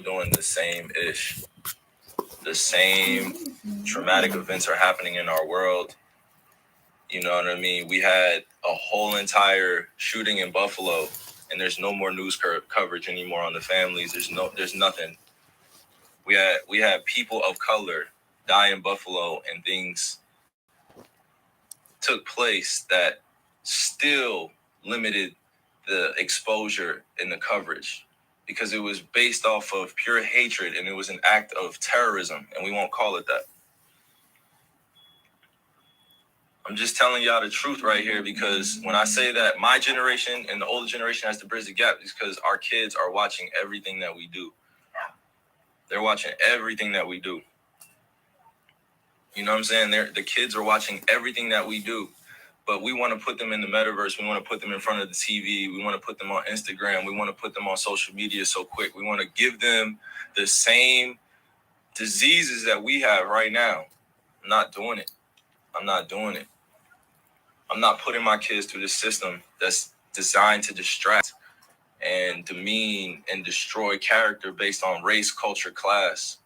doing the same ish. The same traumatic events are happening in our world. You know what I mean? We had a whole entire shooting in Buffalo, and there's no more news coverage anymore on the families. There's nothing. We had people of color die in Buffalo, and things took place that still limited the exposure and the coverage because it was based off of pure hatred, and it was an act of terrorism, and we won't call it that. I'm just telling y'all the truth right here, because when I say that my generation and the older generation has to bridge the gap, it's because our kids are watching everything that we do. They're watching everything that we do. You know what I'm saying? The kids are watching everything that we do. But we want to put them in the metaverse. We want to put them in front of the TV. We want to put them on Instagram. We want to put them on social media so quick. We want to give them the same diseases that we have right now. I'm not doing it. I'm not doing it. I'm not putting my kids through this system that's designed to distract and demean and destroy character based on race, culture, class.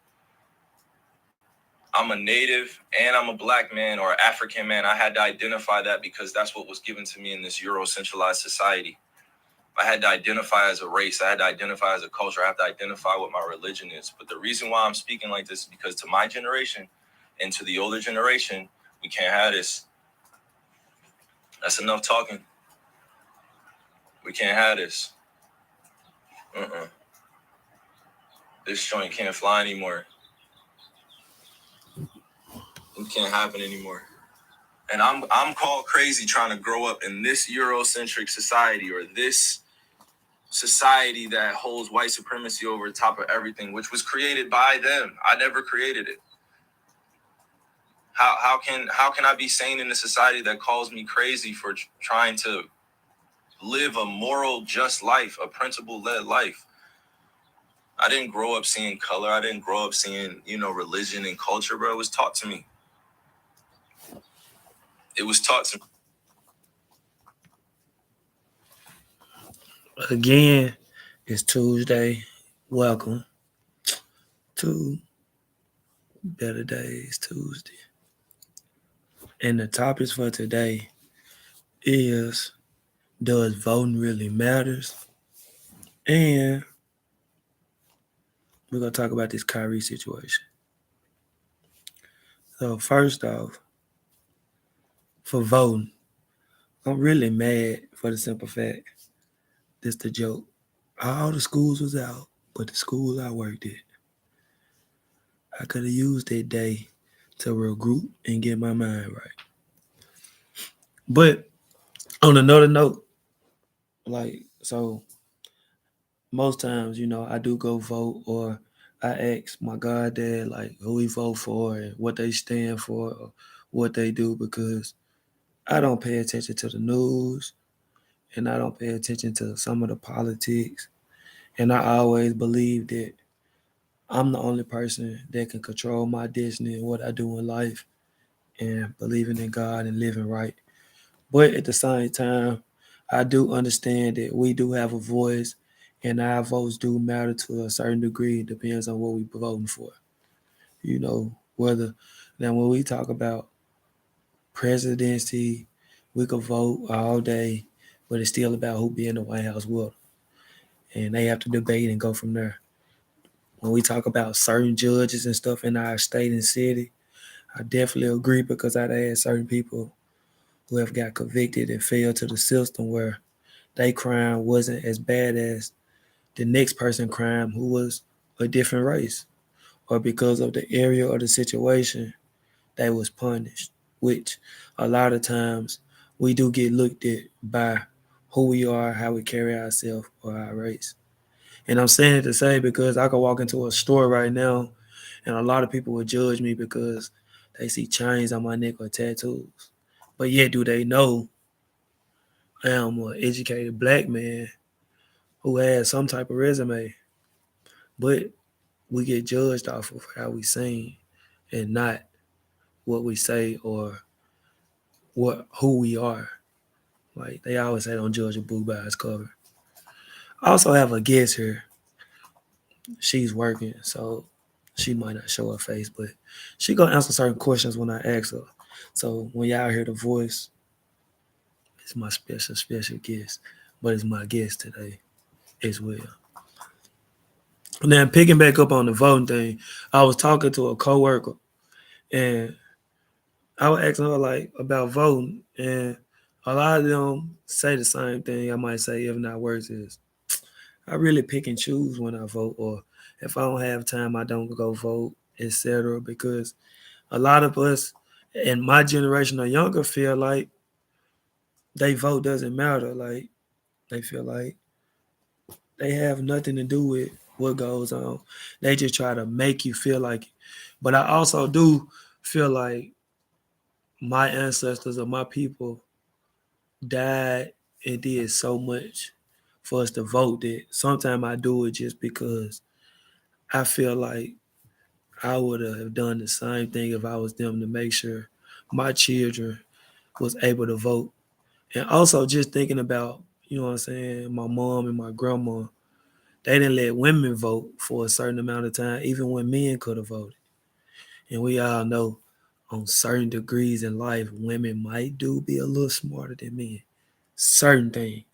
I'm a native and I'm a black man or African man. I had to identify that because that's what was given to me in this Euro-centralized society. I had to identify as a race. I had to identify as a culture. I have to identify what my religion is. But the reason why I'm speaking like this is because to my generation and to the older generation, we can't have this. That's enough talking. We can't have this. This joint can't fly anymore. It can't happen anymore. And I'm called crazy trying to grow up in this Eurocentric society, or this society that holds white supremacy over the top of everything, which was created by them. I never created it. How can I be sane in a society that calls me crazy for trying to live a moral, just life, a principle-led life? I didn't grow up seeing color. I didn't grow up seeing, religion and culture, bro. It was taught to me. It was taught to me. Again, it's Tuesday. Welcome to Better Days Tuesday. And the topics for today is, does voting really matters? And we're going to talk about this Kyrie situation. So first off, for voting, I'm really mad for the simple fact, this the joke. All the schools was out, but the school I worked at, I could have used that day to regroup and get my mind right. But on another note, most times, I do go vote, or I ask my goddad, who he vote for and what they stand for or what they do, because I don't pay attention to the news and I don't pay attention to some of the politics. And I always believe that I'm the only person that can control my destiny and what I do in life, and believing in God and living right. But at the same time, I do understand that we do have a voice and our votes do matter to a certain degree. It depends on what we're voting for. Now when we talk about presidency, we could vote all day, but it's still about who be in the White House with them. And they have to debate and go from there. When we talk about certain judges and stuff in our state and city, I definitely agree, because I've had certain people who have got convicted and failed to the system where their crime wasn't as bad as the next person crime who was a different race, or because of the area or the situation, they was punished, which a lot of times we do get looked at by who we are, how we carry ourselves, or our race. And I'm saying it to say, because I could walk into a store right now and a lot of people would judge me because they see chains on my neck or tattoos. But yet, do they know I am an educated black man who has some type of resume? But we get judged off of how we sing and not what we say or who we are. Like they always say, don't judge a book by its cover. I also have a guest here. she's working, so she might not show her face, but she gonna answer certain questions when I ask her. So when y'all hear the voice, it's my special guest, but it's my guest today as well. And then picking back up on the voting thing, I was talking to a coworker and I was asking her like about voting, and a lot of them say the same thing. I might say, if not worse, is I really pick and choose when I vote, or if I don't have time, I don't go vote, etc. Because a lot of us in my generation or younger feel like they vote doesn't matter. Like they feel like they have nothing to do with what goes on. They just try to make you feel like it. But I also do feel like my ancestors or my people died and did so much for us to vote that sometimes I do it just because I feel like I would have done the same thing if I was them to make sure my children was able to vote. And also just thinking about, you know what I'm saying, my mom and my grandma, they didn't let women vote for a certain amount of time, even when men could have voted. And we all know on certain degrees in life, women might do be a little smarter than men. Certain things.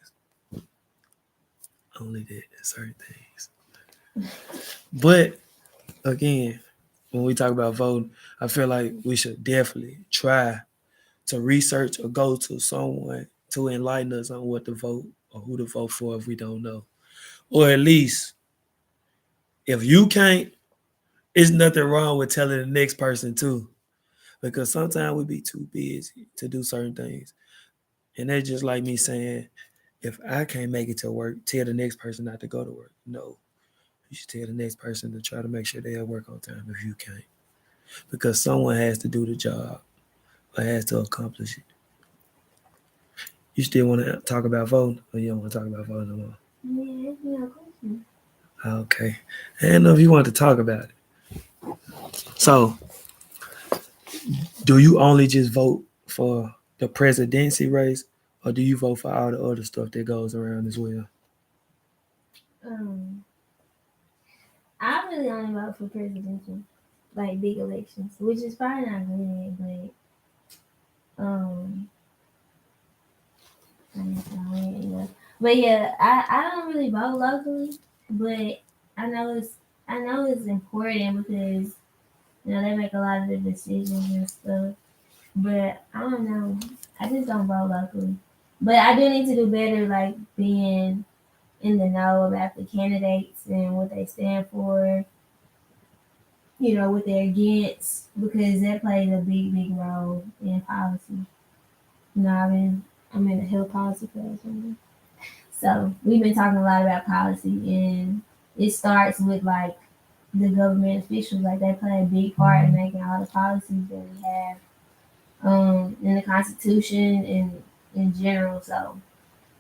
Only that, certain things. But again, when we talk about voting, I feel like we should definitely try to research or go to someone to enlighten us on what to vote or who to vote for if we don't know. Or at least if you can't, it's nothing wrong with telling the next person too. Because sometimes we be too busy to do certain things. And that's just like me saying, if I can't make it to work, tell the next person not to go to work. No. You should tell the next person to try to make sure they at work on time if you can't. Because someone has to do the job or has to accomplish it. You still want to talk about voting, or you don't want to talk about voting no more? Yeah, it's no question. Okay. I didn't know if you wanted to talk about it. So, do you only just vote for the presidency race, or do you vote for all the other stuff that goes around as well? Um, I really only vote for presidential, like big elections, which is probably not good, I guess I don't really know. But yeah, I don't really vote locally, but I know it's I know it's important because they make a lot of the decisions and stuff. But I don't know. I just don't vote locally. But I do need to do better, like being in the know about the candidates and what they stand for, what they're against, because that plays a big role in policy. I'm in a health policy class right now. So we've been talking a lot about policy, and it starts with like the government officials, like they play a big part in making all the policies that we have in the Constitution and in general. So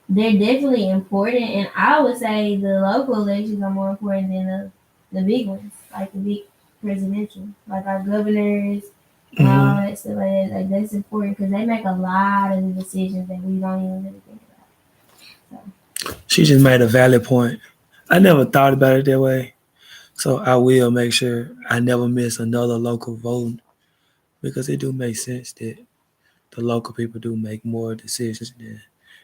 they're definitely important, and I would say the local elections are more important than the big ones, like the big presidential, like our governors and all Hmm. that stuff like that. Like that's important because they make a lot of the decisions that we don't even really think about. She just made a valid point. I never thought about it that way. So I will make sure I never miss another local vote because it do make sense that the local people do make more decisions than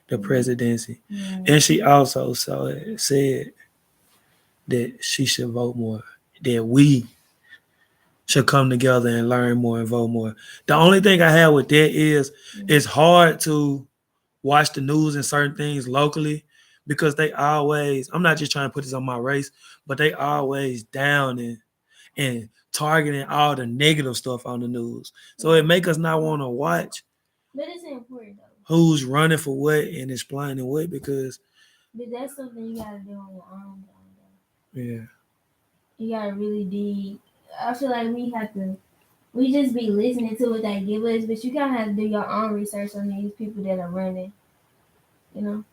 the presidency. Yeah. And she also said that she should vote more, that we should come together and learn more and vote more. The only thing I have with that is Yeah. it's hard to watch the news and certain things locally because they always, I'm not just trying to put this on my race, but they always down and targeting all the negative stuff on the news. So it make us not want to watch But it's important though. who's running for what and explaining what because But that's something you gotta do on your own though. yeah. You gotta really dig. I feel like we just be listening to what they give us, but you kind of have to do your own research on these people that are running, you know,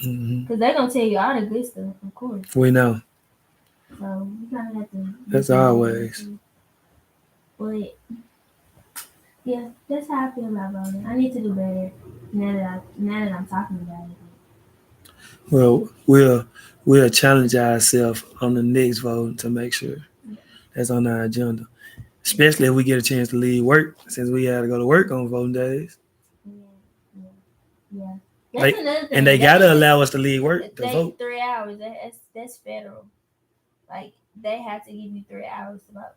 Hmm. because they're gonna tell you all the good stuff, of course. We know. So you kind of have to do That's some digging always. too. But yeah, that's how I feel about voting. I need to do better now that I'm talking about it. Well, we'll challenge ourselves on the next vote to make sure Yeah. that's on our agenda. Especially if we get a chance to leave work, since we had to go to work on voting days. Yeah. Yeah. Yeah. That's Like, another and thing. they They gotta should allow us to leave work to they vote. 3 hours. That's federal. Like they have to give you 3 hours to vote.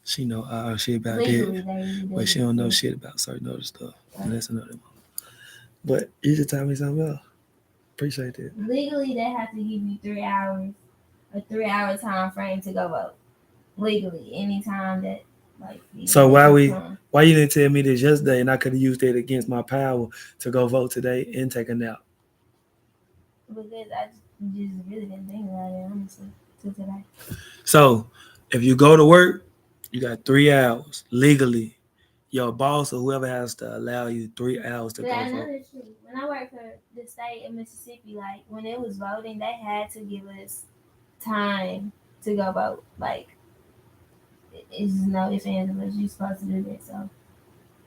She know all shit about that, Legally, they but she do. don't know So, shit about certain other stuff. And right. that's another one. But you just tell me something else. Appreciate that. Legally, they have to give you 3 hours, a 3 hour time frame to go vote. Legally, anytime that like So that you come. why you didn't tell me this yesterday and I could have used that against my power to go vote today and take a nap? Because I just really didn't think about it honestly till today. So if you go to work, you got 3 hours legally. Your boss or whoever has to allow you 3 hours to But go I know vote. that's true. When I worked for the state of Mississippi, like when it was voting, they had to give us time to go vote. Like it's just no ifs ands or buts. You're supposed to do that. So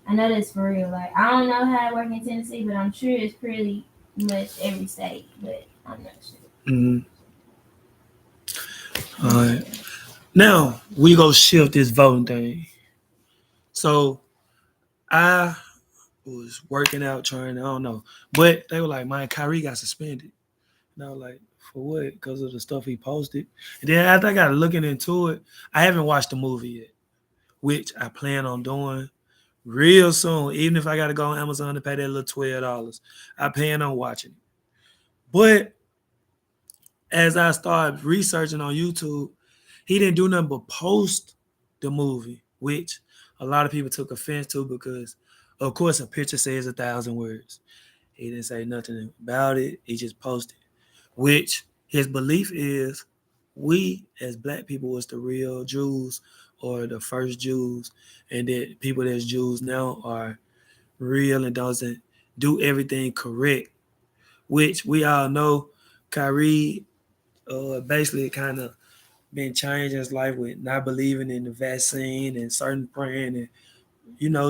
I know that's for real. Like I don't know how it works in Tennessee, but I'm sure it's pretty much every state. But I'm not sure. Mm-hmm. All right. Now we go shift this voting thing. So I was working out trying, I don't know. But they were like, man, Kyrie got suspended. And I was like, for what? Because of the stuff he posted. And then after I got looking into it, I haven't watched the movie yet, which I plan on doing real soon. Even if I got to go on Amazon to pay that little $12, I plan on watching it. But as I started researching on YouTube, he didn't do nothing but post the movie, which a lot of people took offense to because, of course, a picture says 1,000 words. He didn't say nothing about it. He just posted, which his belief is we as black people was the real Jews or the first Jews, and that people that's Jews now are real and doesn't do everything correct, which we all know Kyrie basically kind of been changing his life with not believing in the vaccine and certain praying and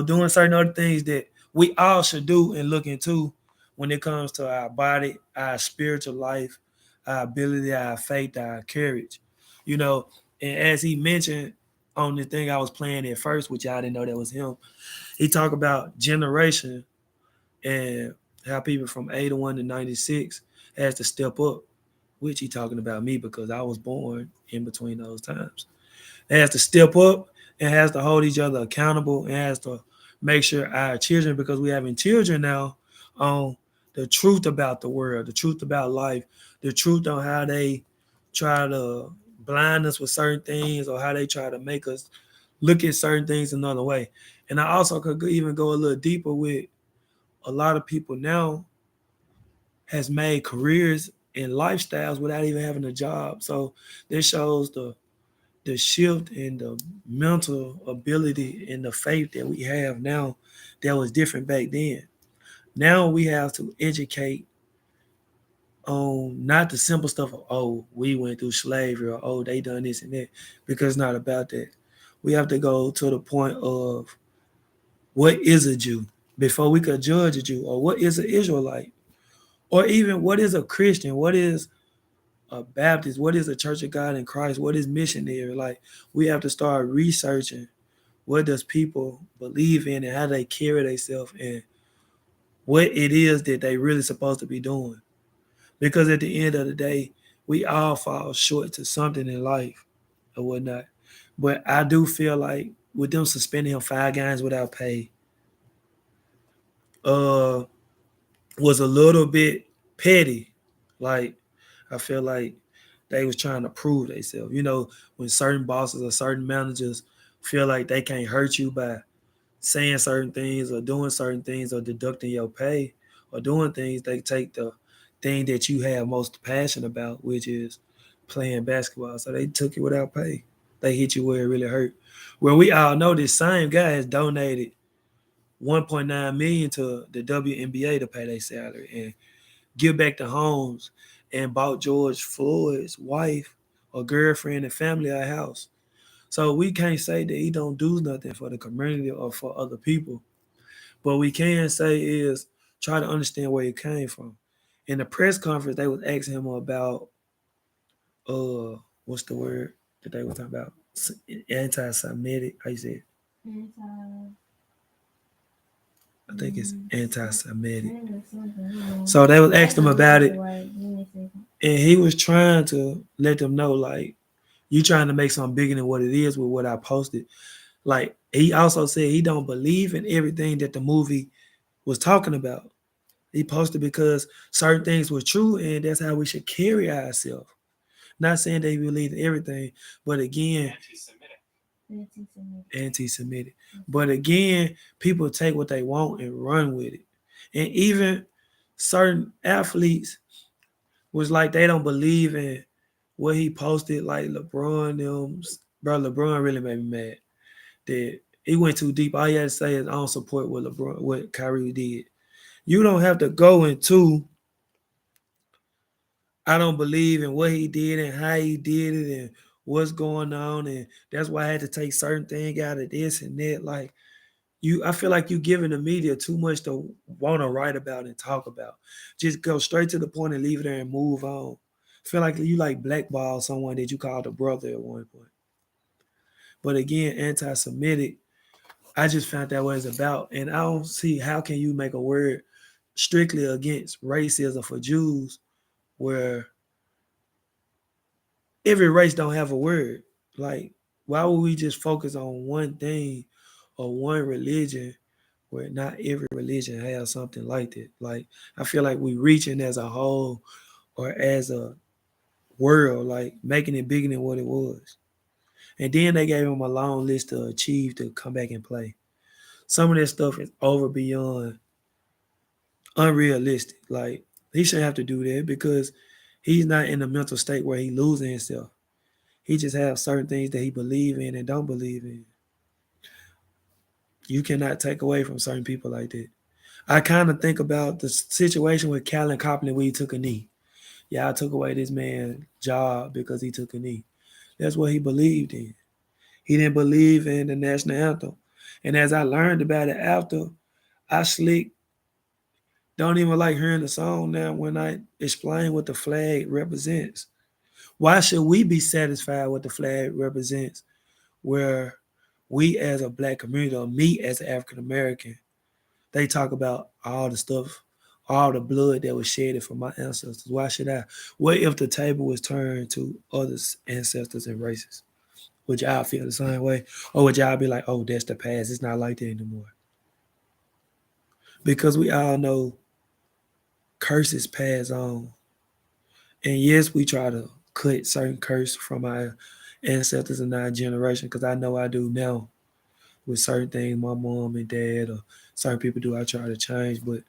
doing certain other things that we all should do and look into when it comes to our body, our spiritual life, our ability, our faith, our courage. You know, and as he mentioned on the thing I was playing at first, which I didn't know that was him, he talked about generation and how people from 81 to 96 has to step up, which he talking about me because I was born in between those times. It has to step up and has to hold each other accountable and has to make sure our children, because we having children now, on the truth about the world, the truth about life, the truth on how they try to blind us with certain things or how they try to make us look at certain things another way. And I also could even go a little deeper with a lot of people now has made careers and lifestyles without even having a job. So this shows the shift in the mental ability and the faith that we have now that was different back then. Now we have to educate on not the simple stuff of, oh, we went through slavery or, oh, they done this and that, because it's not about that. We have to go to the point of what is a Jew before we could judge a Jew, or what is an Israelite, or even what is a Christian, what is a Baptist, what is a Church of God in Christ, what is missionary. Like we have to start researching what does people believe in and how they carry themselves and what it is that they really supposed to be doing. Because at the end of the day, we all fall short to something in life or whatnot. But I do feel like with them suspending him 5 games without pay, uh, was a little bit petty. Like I feel like they was trying to prove themselves. When certain bosses or certain managers feel like they can't hurt you by saying certain things or doing certain things or deducting your pay or doing things, they take the thing that you have most passion about, which is playing basketball. So they took it without pay. They hit you where it really hurt. Well, we all know this same guy has donated 1.9 million to the WNBA to pay their salary and give back to homes and bought George Floyd's wife or girlfriend and family a house. So we can't say that he don't do nothing for the community or for other people. What we can say is try to understand where he came from. In the press conference, they was asking him about what's the word that they were talking about? Anti-Semitic. How you say it? Anti. I think it's anti-Semitic. Something. So they was I asking him can look about at the it, word. Give me a second. and he was trying to let them know, like, you trying to make something bigger than what it is with what I posted. Like, he also said he don't believe in everything that the movie was talking about. He posted because certain things were true, and that's how we should carry ourselves. Not saying they believe in everything, but again, Anti-Semitic. anti-Semitic. But again, people take what they want and run with it. And even certain athletes was like they don't believe in what he posted. Like LeBron, bro, LeBron really made me mad. That he went too deep. All he had to say is I don't support what LeBron, what Kyrie did. You don't have to go into I don't believe in what he did and how he did it and what's going on. And that's why I had to take certain things out of this and that. Like I feel like you giving the media too much to want to write about and talk about. Just go straight to the point and leave it there and move on. I feel like you like blackball someone that you called a brother at one point. But again, anti-Semitic, I just found out what it's about. And I don't see how can you make a word strictly against racism for Jews where every race don't have a word. Like, why would we just focus on one thing or one religion where not every religion has something like that? Like, I feel like we reaching as a whole or as a world, like making it bigger than what it was. And then they gave him a long list to achieve to come back and play. Some of that stuff is over beyond unrealistic. Like, he shouldn't have to do that because he's not in a mental state where he losing himself. He just has certain things that he believe in and don't believe in. You cannot take away from certain people like that. I kind of think about the situation with Calvin Copeland when he took a knee. Yeah, I took away this man's job because he took a knee. That's what he believed in. He didn't believe in the national anthem. And as I learned about it after, I slick don't even like hearing the song now when I explain what the flag represents. Why should we be satisfied with the flag represents where we as a black community or me as an African American, they talk about all the stuff, all the blood that was shedded for my ancestors. Why should I? What if the table was turned to other ancestors and races? Would y'all feel the same way? Or would y'all be like, oh, that's the past. It's not like that anymore? Because we all know curses pass on. And yes, we try to cut certain curse from our ancestors and our generation, because I know I do now with certain things my mom and dad or certain people do. I try to change, but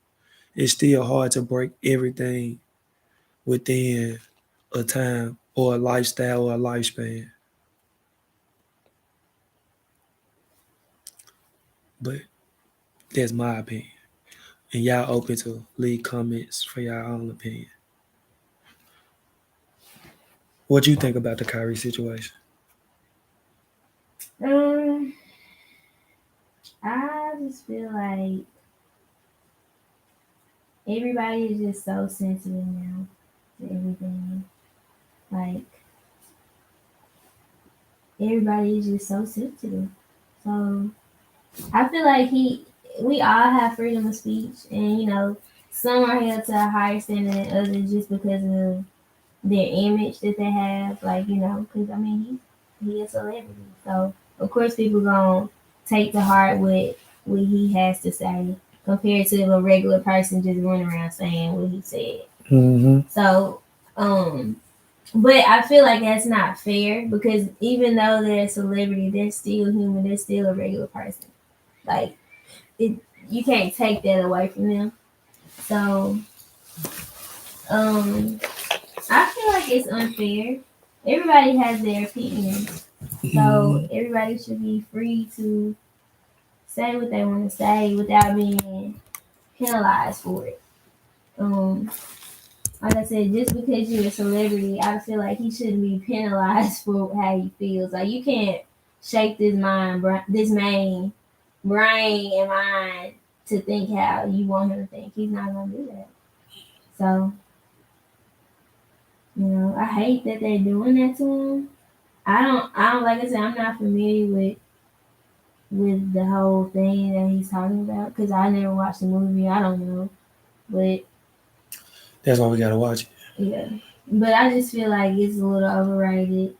it's still hard to break everything within a time or a lifestyle or a lifespan. But that's my opinion. And y'all open to leave comments for y'all own opinion. What you think about the Kyrie situation? Um, I just feel like everybody is just so sensitive now to everything. Like everybody is just so sensitive. So I feel like we all have freedom of speech, and some are held to a higher standard than others just because of their image that they have. Like because I mean he a celebrity, so of course people gonna take to heart what he has to say compared to a regular person just running around saying what he said. Mm-hmm. So but I feel like that's not fair because even though they're a celebrity, they're still human. They're still a regular person. Like you can't take that away from them. So I feel like it's unfair. Everybody has their opinions, so everybody should be free to say what they want to say without being penalized for it. Um, like I said, just because you're a celebrity, I feel like he shouldn't be penalized for how he feels. Like you can't shape this main brain and mind to think how you want him to think. He's not gonna do that. So I hate that they're doing that to him. I don't like I said, I'm not familiar with the whole thing that he's talking about because I never watched the movie. I don't know, but That's why we gotta watch it. yeah, but I just feel like it's a little overrated.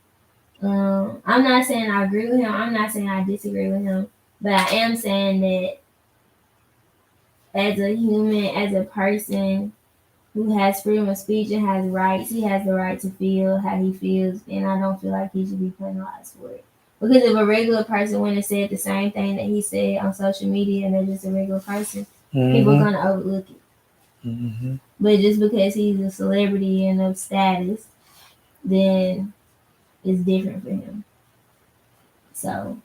I'm not saying I agree with him. I'm not saying I disagree with him, but I am saying that as a human, as a person who has freedom of speech and has rights, he has the right to feel how he feels, and I don't feel like he should be penalized for it. Because if a regular person went and said the same thing that he said on social media and they're just a regular person, people are Mm-hmm. gonna overlook it. Mm-hmm. But just because he's a celebrity and of status, then it's different for him. So,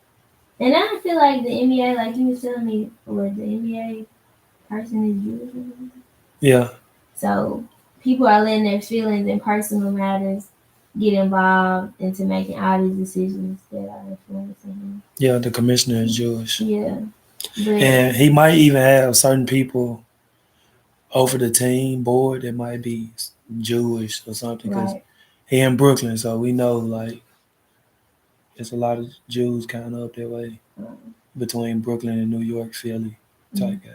and I feel like the NBA, like you was telling me, what the NBA person is Jewish or something. Yeah. So people are letting their feelings and personal matters get involved into making all these decisions that are influencing him. Yeah. The commissioner is Jewish, Yeah, but and he might even have certain people over the team board that might be Jewish or something because right. he in Brooklyn, so we know like it's a lot of Jews kind of up that way Um, between Brooklyn and New York, Philly type mm, guys.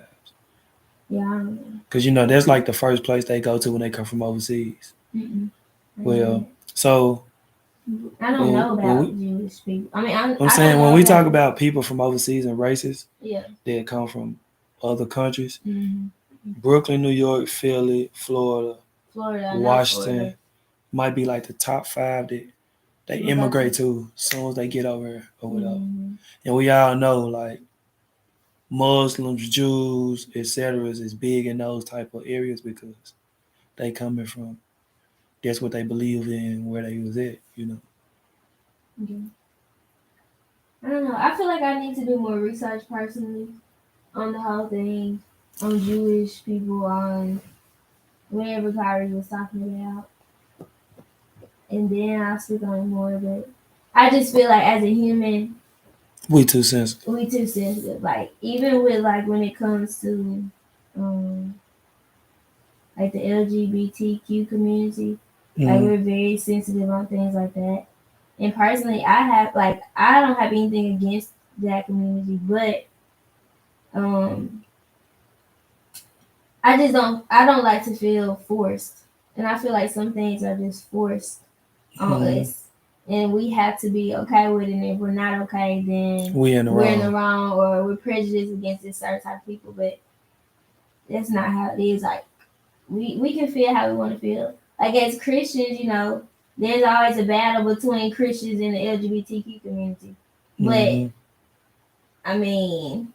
yeah, I don't know. Because that's like the first place they go to when they come from overseas. Mm-mm, I know Well, so that. I don't when, know when about we, Jewish people. I mean, I I'm I don't saying when know we talk about about people from overseas and races yeah. that come from other countries, Mm-hmm. Brooklyn, New York, Philly, Florida, Florida, I know Washington Florida. might be like the top five that they People go immigrate to. to as soon as they get over here or whatever. Mm-hmm. And we all know like Muslims, Jews, etc. is big in those type of areas because they coming from that's what they believe in where they was at. Yeah. I don't know. I feel like I need to do more research personally on the whole thing, on Jewish people, on whatever Kyrie was talking about, and then I'll speak on it more. But I just feel like as a human, We too sensitive. we too sensitive. Like even with like when it comes to um like the LGBTQ community, like Mm, we're very sensitive on things like that. And personally, I don't have anything against that community, but um I don't like to feel forced. And I feel like some things are just forced on mm, us. And we have to be okay with it. And if we're not okay, then we in the we're in the wrong. wrong or we're prejudiced against this certain type of people. But that's not how it is. Like we can feel how we want to feel. Like as Christians, there's always a battle between Christians and the LGBTQ community. But Hmm. I mean,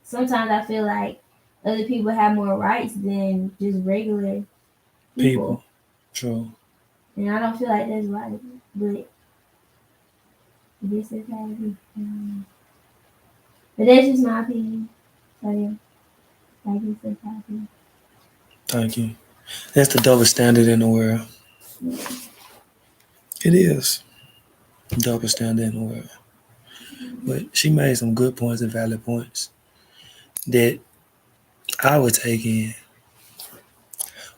sometimes I feel like other people have more rights than just regular people. People. True. And I don't feel like that's right. But this is how it is. But that's just my opinion. So yeah, I guess that's how it is. Thank you. That's the double standard in the world. It is. Double standard in the world. But she made some good points and valid points that I would take in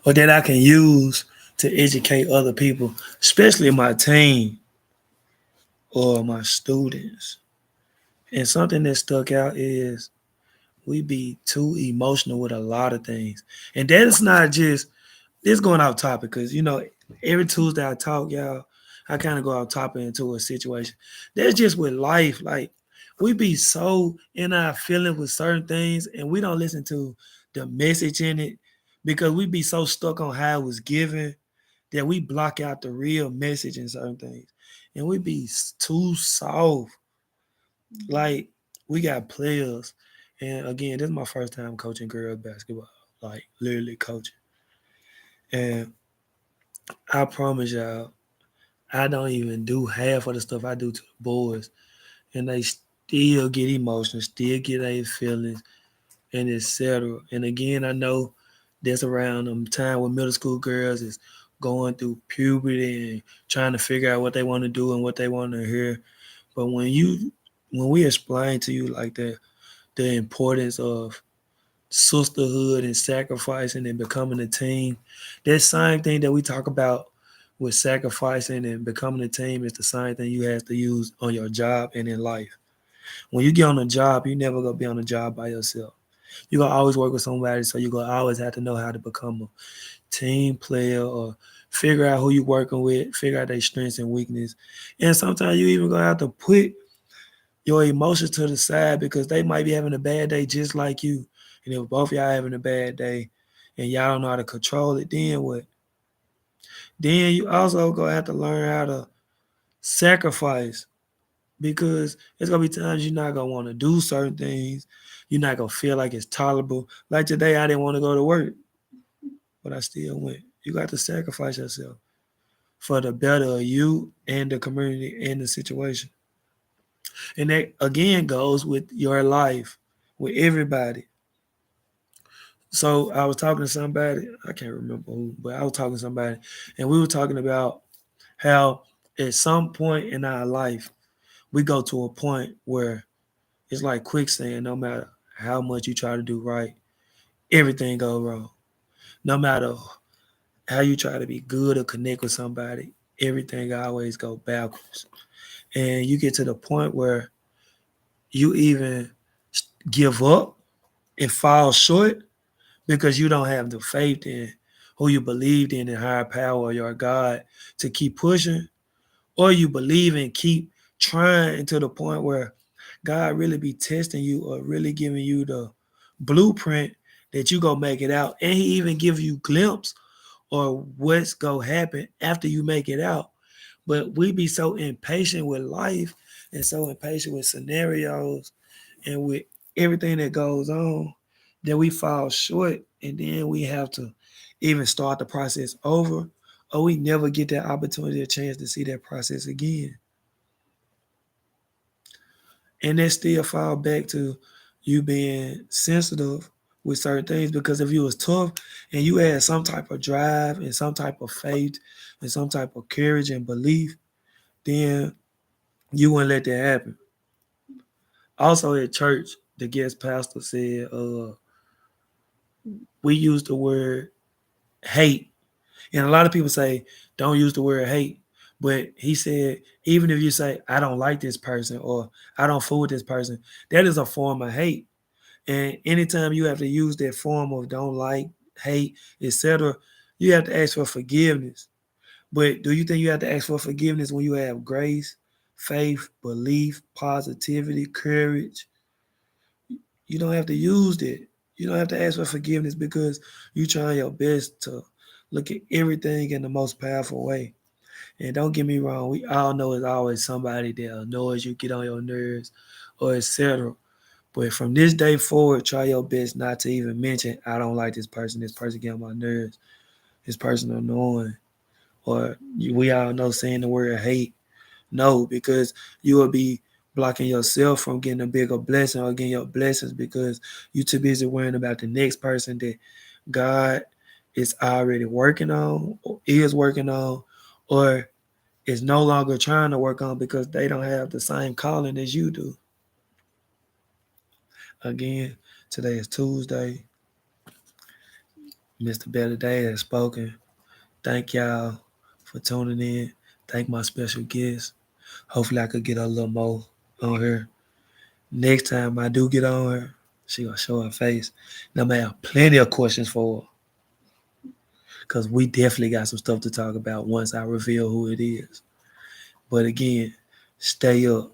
or that I can use to educate other people, especially my team or my students. And something that stuck out is we be too emotional with a lot of things. And that's not just this going off topic because every Tuesday I talk, y'all, I kind of go off topic into a situation. That's just with life. Like we be so in our feelings with certain things and we don't listen to the message in it because we be so stuck on how it was given that we block out the real message in certain things. And we be too soft. Like we got players. And again, this is my first time coaching girls basketball, like literally coaching. And I promise y'all, I don't even do half of the stuff I do to the boys, and they still get emotional, still get their feelings, and etc. And again, I know that's around the time when middle school girls is going through puberty and trying to figure out what they want to do and what they want to hear. But when we explain to you like that, the importance of sisterhood and sacrificing and becoming a team, that same thing that we talk about with sacrificing and becoming a team is the same thing you have to use on your job and in life. When you get on a job, you never gonna be on a job by yourself. You gonna always work with somebody, so you gonna always have to know how to become a team player or figure out who you working with, figure out their strengths and weakness. And sometimes you even gonna have to put your emotions to the side because they might be having a bad day just like you. And if both y'all having a bad day and y'all don't know how to control it, then what? Then you also gonna have to learn how to sacrifice because it's gonna be times you're not gonna want to do certain things. You're not gonna feel like it's tolerable. Like today, I didn't want to go to work, but I still went. You got to sacrifice yourself for the better of you and the community and the situation. And that again goes with your life, with everybody. So I was talking to somebody, I can't remember who, but I was talking to somebody, and we were talking about how at some point in our life, we go to a point where it's like quicksand. No matter how much you try to do right, everything goes wrong. No matter how you try to be good or connect with somebody, everything always go backwards. And you get to the point where you even give up and fall short because you don't have the faith in who you believed in higher power or your God to keep pushing, or you believe and keep trying to the point where God really be testing you or really giving you the blueprint that you gonna make it out, and He even give you glimpse or what's gonna happen after you make it out. But we be so impatient with life and so impatient with scenarios and with everything that goes on that we fall short, and then we have to even start the process over, or we never get that opportunity or chance to see that process again. And that still fall back to you being sensitive with certain things, because if you was tough and you had some type of drive and some type of faith and some type of courage and belief, then you wouldn't let that happen. Also at church, the guest pastor said, we use the word hate. And a lot of people say, don't use the word hate. But he said, even if you say, I don't like this person or I don't fool with this person, that is a form of hate. And anytime you have to use that form of don't like, hate, etc., you have to ask for forgiveness. But do you think you have to ask for forgiveness when you have grace, faith, belief, positivity, courage? You don't have to use that. You don't have to ask for forgiveness because you're trying your best to look at everything in the most powerful way. And don't get me wrong, we all know it's always somebody that annoys you, get on your nerves, or etc. But from this day forward, try your best not to even mention, I don't like this person get on my nerves, this person annoying. Or we all know saying the word hate. No, because you will be blocking yourself from getting a bigger blessing or getting your blessings because you're too busy worrying about the next person that God is already working on or is working on or is no longer trying to work on because they don't have the same calling as you do. Again, today is Tuesday. Mr. Better Day has spoken. Thank y'all for tuning in. Thank my special guest. Hopefully I could get a little more on her. Next time I do get on her, she gonna show her face. And I'm gonna have plenty of questions for her. Cause we definitely got some stuff to talk about once I reveal who it is. But again, stay up.